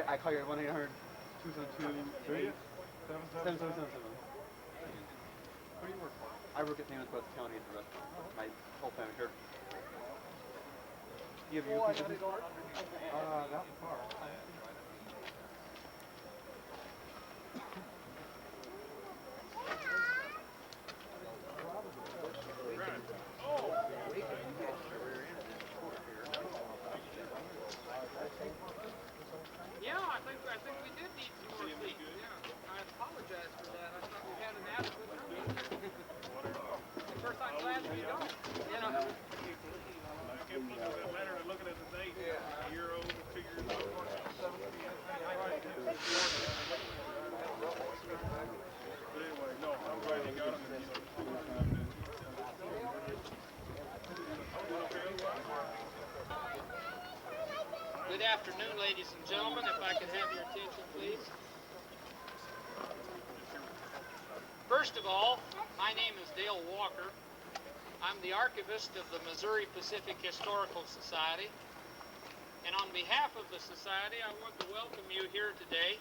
I call you at 1-800-272-7777. Who do you work for? I work at Famous West County at the restaurant. My whole family here. Do you have your that far. Yeah, I think we did need some more seats. Yeah, I apologize for that. I thought we had an adequate number. Of course, I'm glad we don't. You know. I kept looking at that letter and looking at the date. A year old, 2 years old. But anyway, no, I'm glad you got them. Good afternoon, ladies and gentlemen. If I could have your attention, please. First of all, my name is Dale Walker. I'm the archivist of the Missouri Pacific Historical Society. And on behalf of the Society, I want to welcome you here today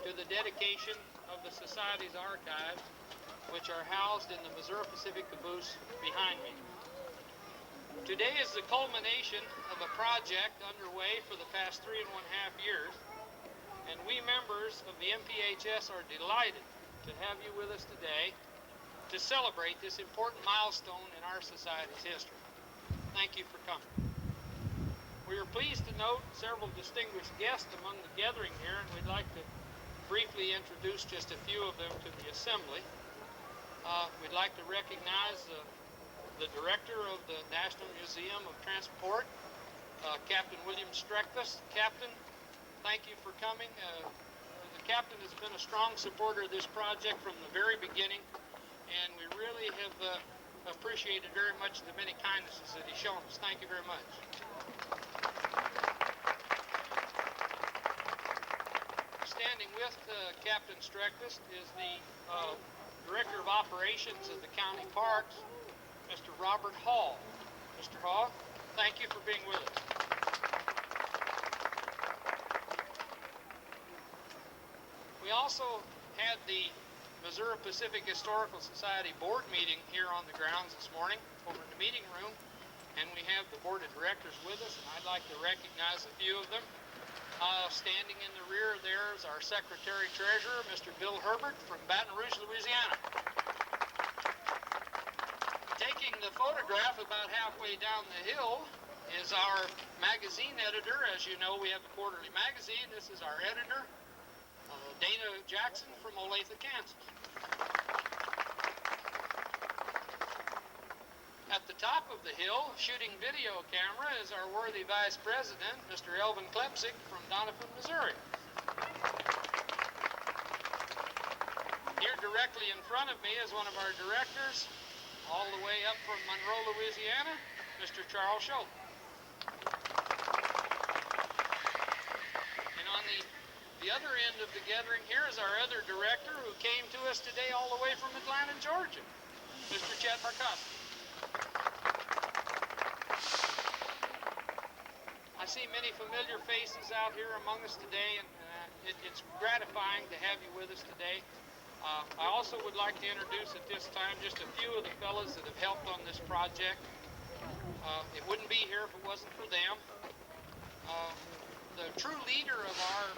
to the dedication of the Society's archives, which are housed in the Missouri Pacific caboose behind me. Today is the culmination of a project underway for the past 3.5 years, and we members of the MPHS are delighted to have you with us today to celebrate this important milestone in our Society's history. Thank you for coming. We are pleased to note several distinguished guests among the gathering here, and we'd like to briefly introduce just a few of them to the Assembly. We'd like to recognize the Director of the National Museum of Transport, Captain William Streckfus. Captain, thank you for coming. The Captain has been a strong supporter of this project from the very beginning, and we really have appreciated very much the many kindnesses that he's shown us. Thank you very much. Standing with Captain Streckfus is the Director of Operations of the County Parks, Mr. Robert Hall. Mr. Hall, thank you for being with us. We also had the Missouri Pacific Historical Society board meeting here on the grounds this morning over in the meeting room, and we have the board of directors with us, and I'd like to recognize a few of them. Standing in the rear there is our Secretary-Treasurer, Mr. Bill Herbert from Baton Rouge, Louisiana. Taking the photograph about halfway down the hill is our magazine editor. As you know, we have a quarterly magazine. This is our editor, Dana Jackson from Olathe, Kansas. At the top of the hill, shooting video camera, is our worthy Vice President, Mr. Elvin Klepsik from Doniphan, Missouri. Here directly in front of me is one of our directors, all the way up from Monroe, Louisiana, Mr. Charles Schultz. And on the other end of the gathering here is our other director who came to us today all the way from Atlanta, Georgia, Mr. Chet Markowski. I see many familiar faces out here among us today, and it's gratifying to have you with us today. I also would like to introduce at this time just a few of the fellows that have helped on this project. It wouldn't be here if it wasn't for them. The true leader of our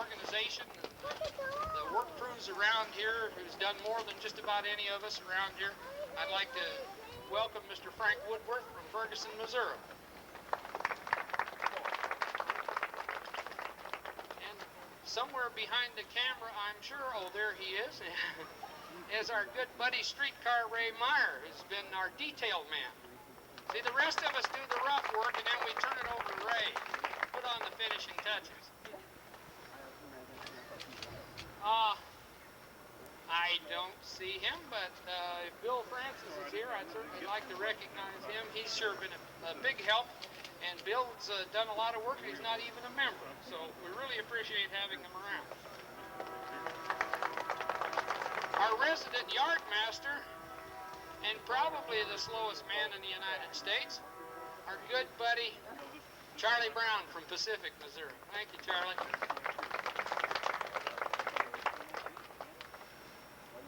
organization, the work crews around here, who's done more than just about any of us around here, I'd like to welcome Mr. Frank Woodworth from Ferguson, Missouri. Somewhere behind the camera, I'm sure, oh, there he is our good buddy Streetcar Ray Meyer, who's been our detail man. See, the rest of us do the rough work, and then we turn it over to Ray, put on the finishing touches. I don't see him, but if Bill Francis is here, I'd certainly like to recognize him. He's sure been a big help. And Bill's done a lot of work, and he's not even a member. So we really appreciate having him around. Our resident yard master, and probably the slowest man in the United States, our good buddy, Charlie Brown from Pacific, Missouri. Thank you, Charlie.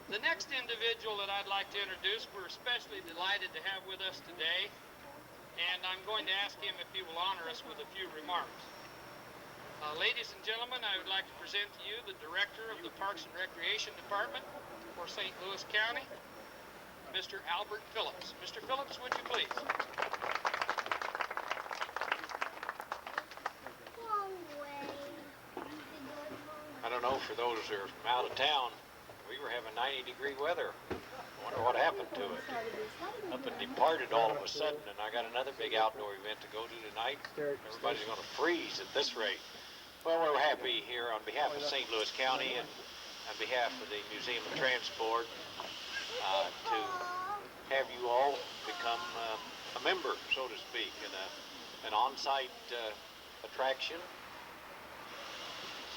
The next individual that I'd like to introduce, we're especially delighted to have with us today, and I'm going to ask him if he will honor us with a few remarks. Ladies and gentlemen, I would like to present to you the Director of the Parks and Recreation Department for St. Louis County, Mr. Albert Phillips. Mr. Phillips, would you please? I don't know, for those that are from out of town, we were having 90-degree weather. I wonder what happened to it. Up and departed all of a sudden, and I got another big outdoor event to go to tonight. Everybody's going to freeze at this rate. Well, we're happy here on behalf of St. Louis County and on behalf of the Museum of Transport to have you all become a member, so to speak, and an on-site attraction.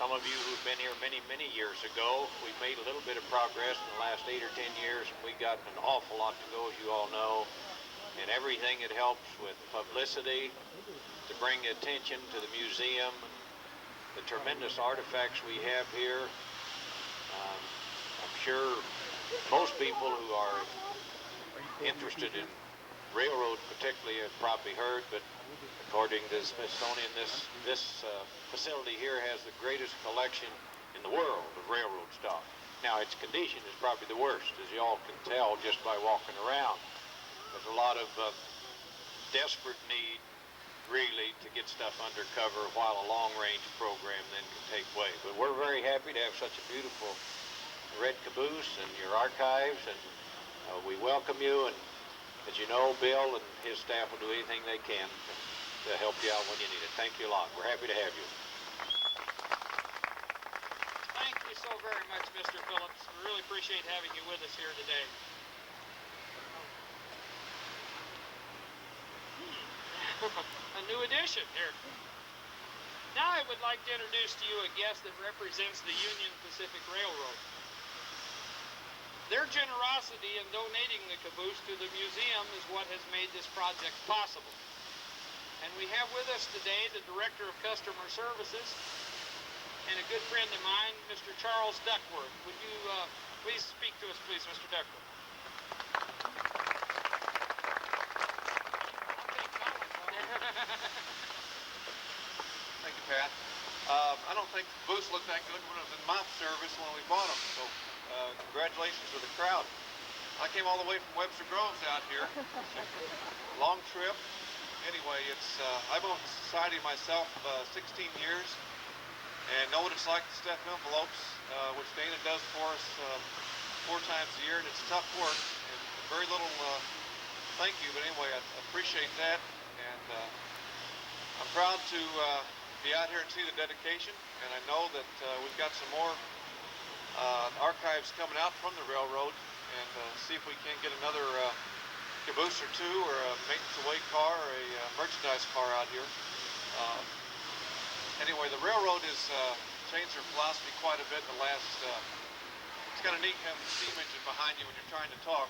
Some of you who've been here many, many years ago, we've made a little bit of progress in the last 8 or 10 years, and we've got an awful lot to go, as you all know, and everything it helps with publicity, to bring attention to the museum, the tremendous artifacts we have here. I'm sure most people who are interested in railroad particularly have probably heard, but according to the Smithsonian, this facility here has the greatest collection in the world of railroad stuff. Now, its condition is probably the worst, as you all can tell just by walking around. There's a lot of desperate need, really, to get stuff under cover while a long-range program then can take place. But we're very happy to have such a beautiful red caboose and your archives, and we welcome you. And as you know, Bill and his staff will do anything they can to help you out when you need it. Thank you a lot. We're happy to have you. Thank you so very much, Mr. Phillips. We really appreciate having you with us here today. A new addition here. Now I would like to introduce to you a guest that represents the Union Pacific Railroad. Their generosity in donating the caboose to the museum is what has made this project possible. And we have with us today the Director of Customer Services and a good friend of mine, Mr. Charles Duckworth. Would you please speak to us, please, Mr. Duckworth? Thank you, Pat. I don't think the booths looked that good when it was in mouth service when we bought them, so congratulations to the crowd. I came all the way from Webster Groves out here. Long trip. Anyway, I've owned the society myself 16 years and know what it's like to stuff envelopes, which Dana does for us 4 times a year, and it's tough work and very little thank you, but anyway, I appreciate that, and I'm proud to be out here and see the dedication, and I know that we've got some more archives coming out from the railroad, and see if we can get another caboose or 2 or a maintenance-away car or a merchandise car out here. Anyway, the railroad has changed their philosophy quite a bit in the last, it's kind of neat having the steam engine behind you when you're trying to talk,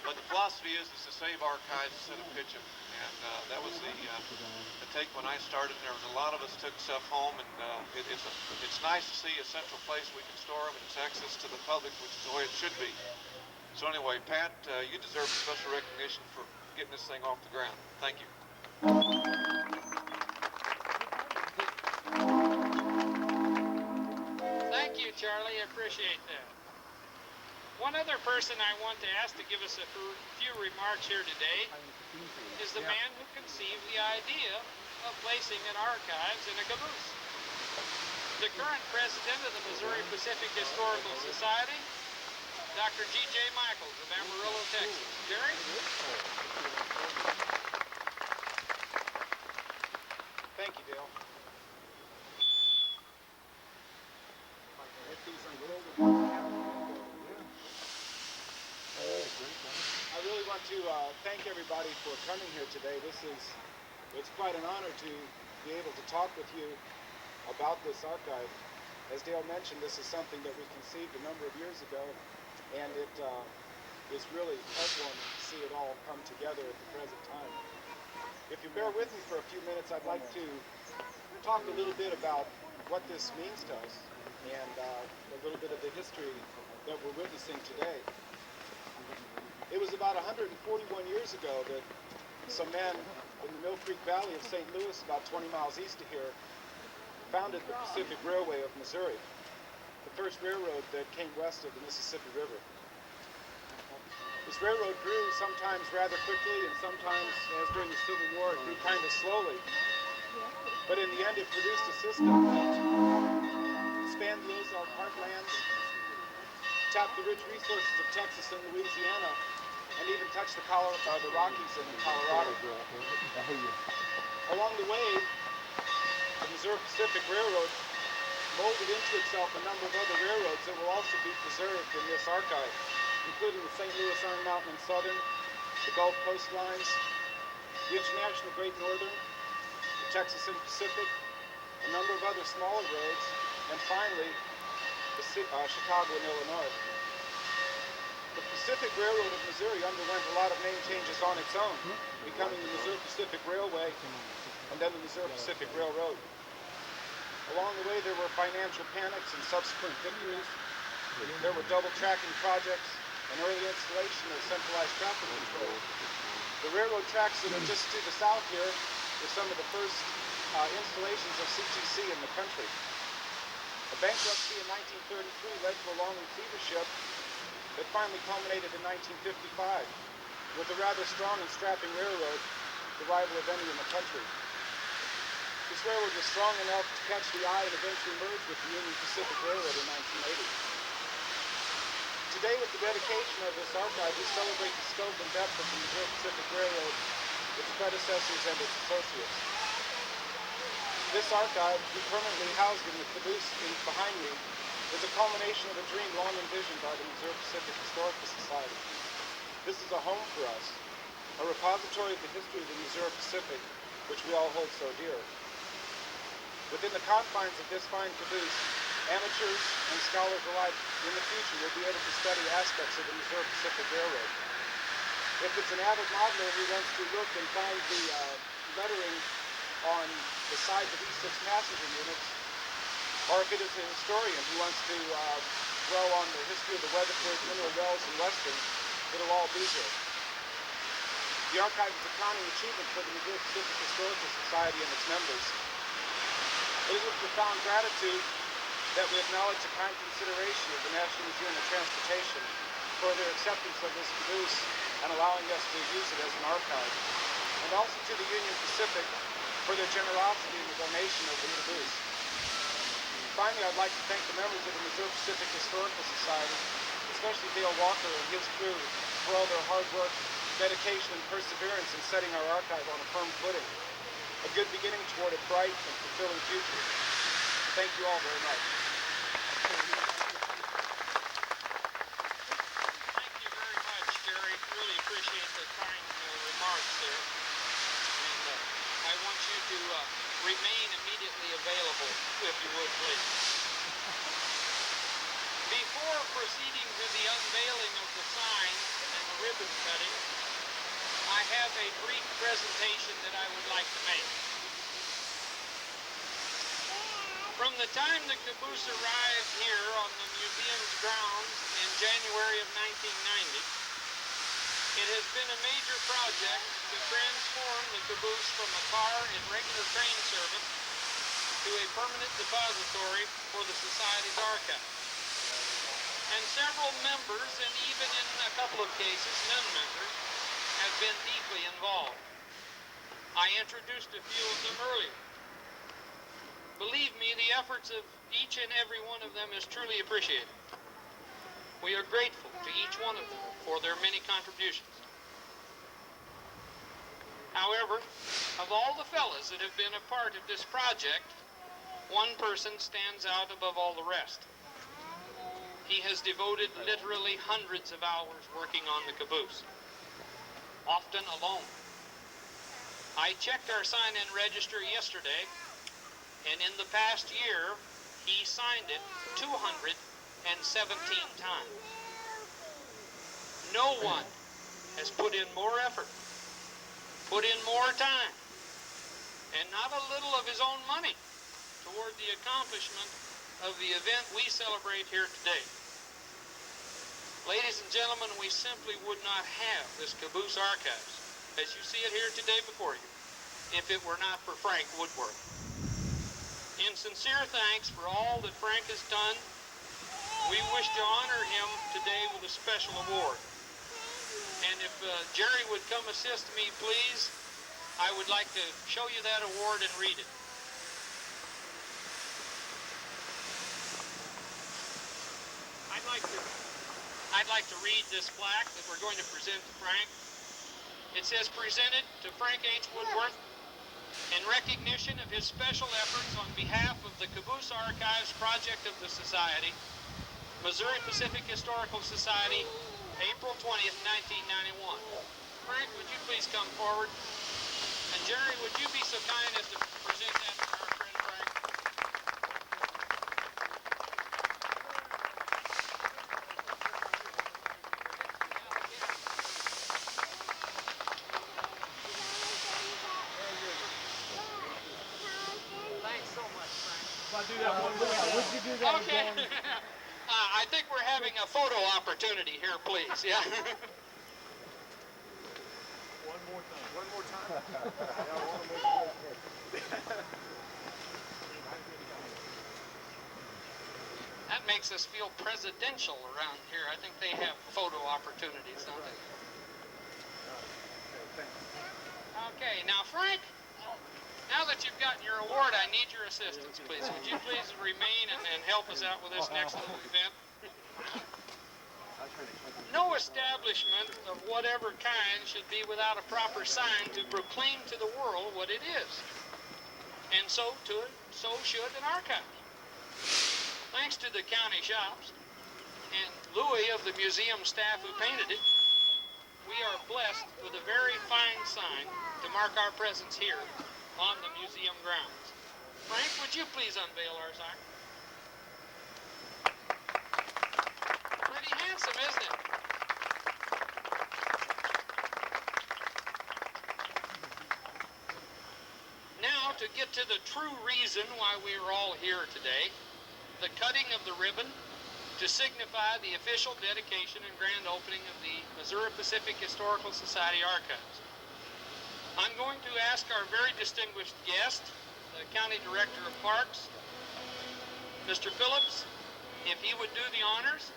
but the philosophy is to save archives instead of pitch them, and that was the take when I started. There was a lot of us took stuff home, and it's nice to see a central place we can store them, and it's access to the public, which is the way it should be. So anyway, Pat, you deserve special recognition for getting this thing off the ground. Thank you. Thank you, Charlie. I appreciate that. One other person I want to ask to give us a few remarks here today is the man who conceived the idea of placing an archives in a caboose. The current president of the Missouri Pacific Historical Society, Dr. G.J. Michaels of Amarillo, Texas. Jerry? Thank you, Dale. I really want to thank everybody for coming here today. It's quite an honor to be able to talk with you about this archive. As Dale mentioned, this is something that we conceived a number of years ago, and it is really heartwarming to see it all come together at the present time. If you bear with me for a few minutes, I'd like to talk a little bit about what this means to us and a little bit of the history that we're witnessing today. It was about 141 years ago that some men in the Mill Creek Valley of St. Louis, about 20 miles east of here, founded the Pacific Railway of Missouri, the first railroad that came west of the Mississippi River. This railroad grew sometimes rather quickly, and sometimes, as during the Civil War, it grew kind of slowly. But in the end, it produced a system that spanned the Ozark heartlands, tapped the rich resources of Texas and Louisiana, and even touched the Rockies in Colorado. Along the way, the Missouri Pacific Railroad molded into itself a number of other railroads that will also be preserved in this archive, including the St. Louis Iron Mountain and Southern, the Gulf Coast lines, the International Great Northern, the Texas and Pacific, a number of other smaller roads, and finally, Chicago and Illinois. The Pacific Railroad of Missouri underwent a lot of name changes on its own, becoming the Missouri Pacific Railway and then the Missouri Pacific Railroad. Along the way, there were financial panics and subsequent victories. There were double tracking projects and early installation of centralized traffic control. The railroad tracks that are just to the south here were some of the first installations of CTC in the country. A bankruptcy in 1933 led to a long receivership that finally culminated in 1955 with a rather strong and strapping railroad, the rival of any in the country. This railroad was strong enough to catch the eye and eventually merge with the Union Pacific Railroad in 1980. Today, with the dedication of this archive, we celebrate the scope and depth of the Missouri Pacific Railroad, its predecessors, and its associates. This archive, permanently housed in the caboose behind me, is a culmination of a dream long envisioned by the Missouri Pacific Historical Society. This is a home for us, a repository of the history of the Missouri Pacific, which we all hold so dear. Within the confines of this fine caboose, amateurs and scholars alike in the future will be able to study aspects of the Missouri Pacific Railroad. If it's an avid modeler who wants to look and find the lettering on the sides of each 6 passenger units, or if it is a historian who wants to dwell on the history of the Weatherford, Mineral Wells, and Western, it'll all be here. The archive is a crowning achievement for the Missouri Pacific Historical Society and its members. It is with profound gratitude that we acknowledge the kind consideration of the National Museum of Transportation for their acceptance of this caboose and allowing us to use it as an archive, and also to the Union Pacific for their generosity in the donation of the caboose. Finally, I'd like to thank the members of the Missouri Pacific Historical Society, especially Dale Walker and his crew, for all their hard work, dedication, and perseverance in setting our archive on a firm footing. A good beginning toward a bright and fulfilling future. Thank you all very much. Thank you very much, Gary. Really appreciate the kind remarks there. And I want you to remain immediately available, if you would, please. Before proceeding to the unveiling of the sign and the ribbon cutting, I have a brief presentation that I would like to make. From the time the caboose arrived here on the museum's grounds in January of 1990, it has been a major project to transform the caboose from a car in regular train service to a permanent depository for the Society's archive. And several members, and even in a couple of cases, non-members, have been deeply involved. I introduced a few of them earlier. Believe me, the efforts of each and every one of them is truly appreciated. We are grateful to each one of them for their many contributions. However, of all the fellas that have been a part of this project, one person stands out above all the rest. He has devoted literally hundreds of hours working on the caboose, often alone. I checked our sign-in register yesterday, and in the past year, he signed it 217 times. No one has put in more effort, put in more time, and not a little of his own money toward the accomplishment of the event we celebrate here today. Ladies and gentlemen, we simply would not have this caboose archives, as you see it here today before you, if it were not for Frank Woodworth. In sincere thanks for all that Frank has done, we wish to honor him today with a special award. And if Jerry would come assist me, please, I would like to show you that award and read it. I'd like to read this plaque that we're going to present to Frank. It says, presented to Frank H. Woodworth in recognition of his special efforts on behalf of the Caboose Archives Project of the Society, Missouri Pacific Historical Society, April 20th, 1991. Frank, would you please come forward? And Jerry, would you be so kind as to present that to our friend Frank? Thanks so much, Frank. If I do that one more time. Would you do that Okay. again? I think we're having a photo opportunity here, please. Yeah. One more time. One more time. Yeah, I want to make sure. That makes us feel presidential around here. I think they have photo opportunities, don't they? Okay, now Frank, now that you've gotten your award, I need your assistance, please. Would you please remain and help us out with this next little event? No establishment of whatever kind should be without a proper sign to proclaim to the world what it is. And so should an archive. Thanks to the county shops and Louis of the museum staff who painted it, we are blessed with a very fine sign to mark our presence here on the museum grounds. Frank, would you please unveil our sign? Pretty handsome, isn't it? Now, to get to the true reason why we are all here today, the cutting of the ribbon to signify the official dedication and grand opening of the Missouri Pacific Historical Society Archives. I'm going to ask our very distinguished guest, the County Director of Parks, Mr. Phillips, if he would do the honors,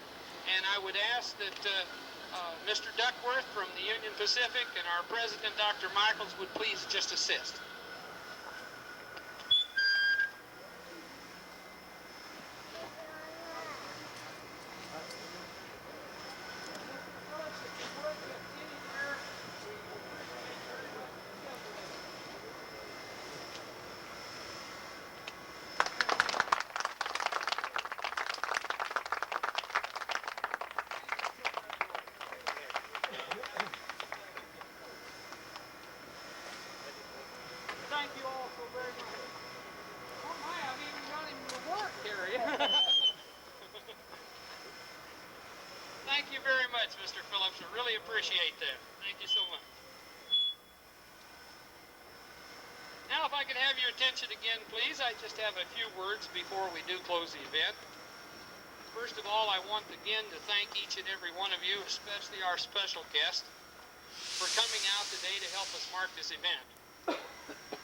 and I would ask that Mr. Duckworth from the Union Pacific and our President, Dr. Michaels, would please just assist. Thank you all so very much. Oh my, I've even got him to work here. Thank you very much, Mr. Phillips. I really appreciate that. Thank you so much. Now, if I could have your attention again, please. I just have a few words before we do close the event. First of all, I want again to thank each and every one of you, especially our special guest, for coming out today to help us mark this event.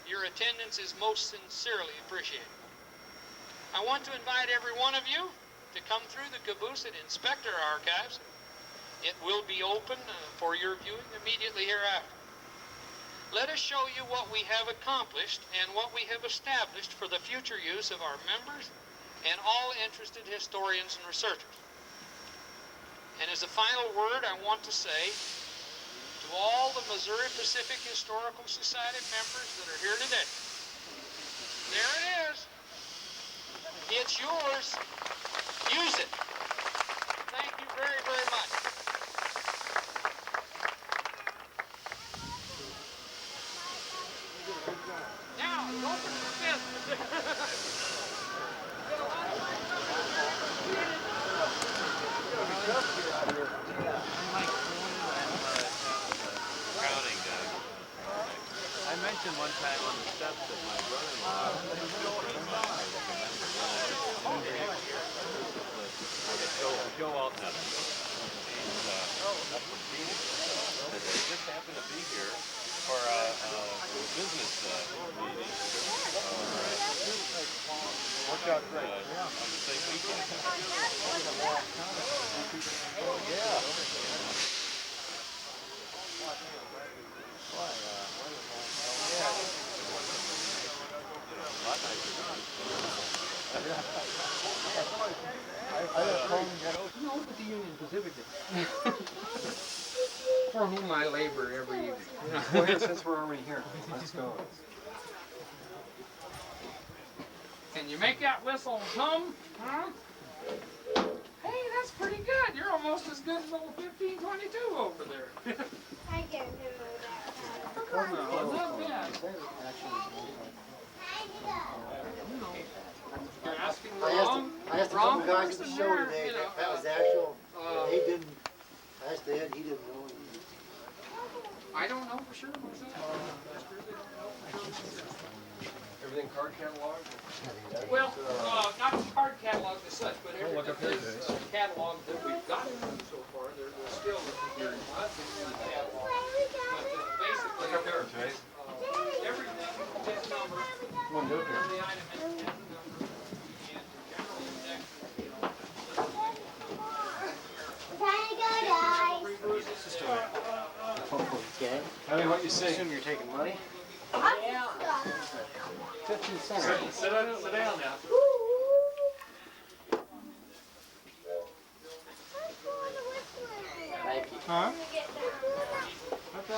Your attendance is most sincerely appreciated. I want to invite every one of you to come through the caboose and inspect our archives. It will be open for your viewing immediately hereafter. Let us show you what we have accomplished and what we have established for the future use of our members and all interested historians and researchers. And as a final word, I want to say to all the Missouri Pacific Historical Society members that are here today, there it is. It's yours. Use it. Thank you very, very much. Now, it's open for business. I mentioned one time on the steps that my brother-in-law, out great. on the same weekend. Yeah. No, but the Union Pacific did. For whom I labor every evening. Well, here, since we're already here, let's go. Can you make that whistle hum? Huh? Hey, that's pretty good. You're almost as good as old 1522 over there. I didn't know that. Well, not bad. You're asking the I asked a couple guys at the person show there, today, you know, that was the actual, they uh, didn't, I asked Ed, he didn't know. I don't know for sure myself. Everything card catalog? Well, not the card catalog as such, but every catalog that we've gotten so far, there's still very much in the catalog. But basically, everything, this number, every item has a number, and general indexes, you know, Okay. Tell me what you see. Assume you're taking money? 15 cents. Sit down now. Thank you. Huh? the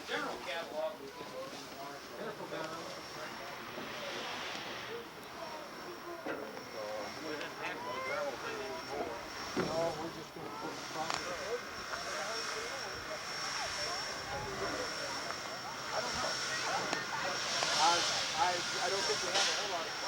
general catalog was I don't think we have a whole lot of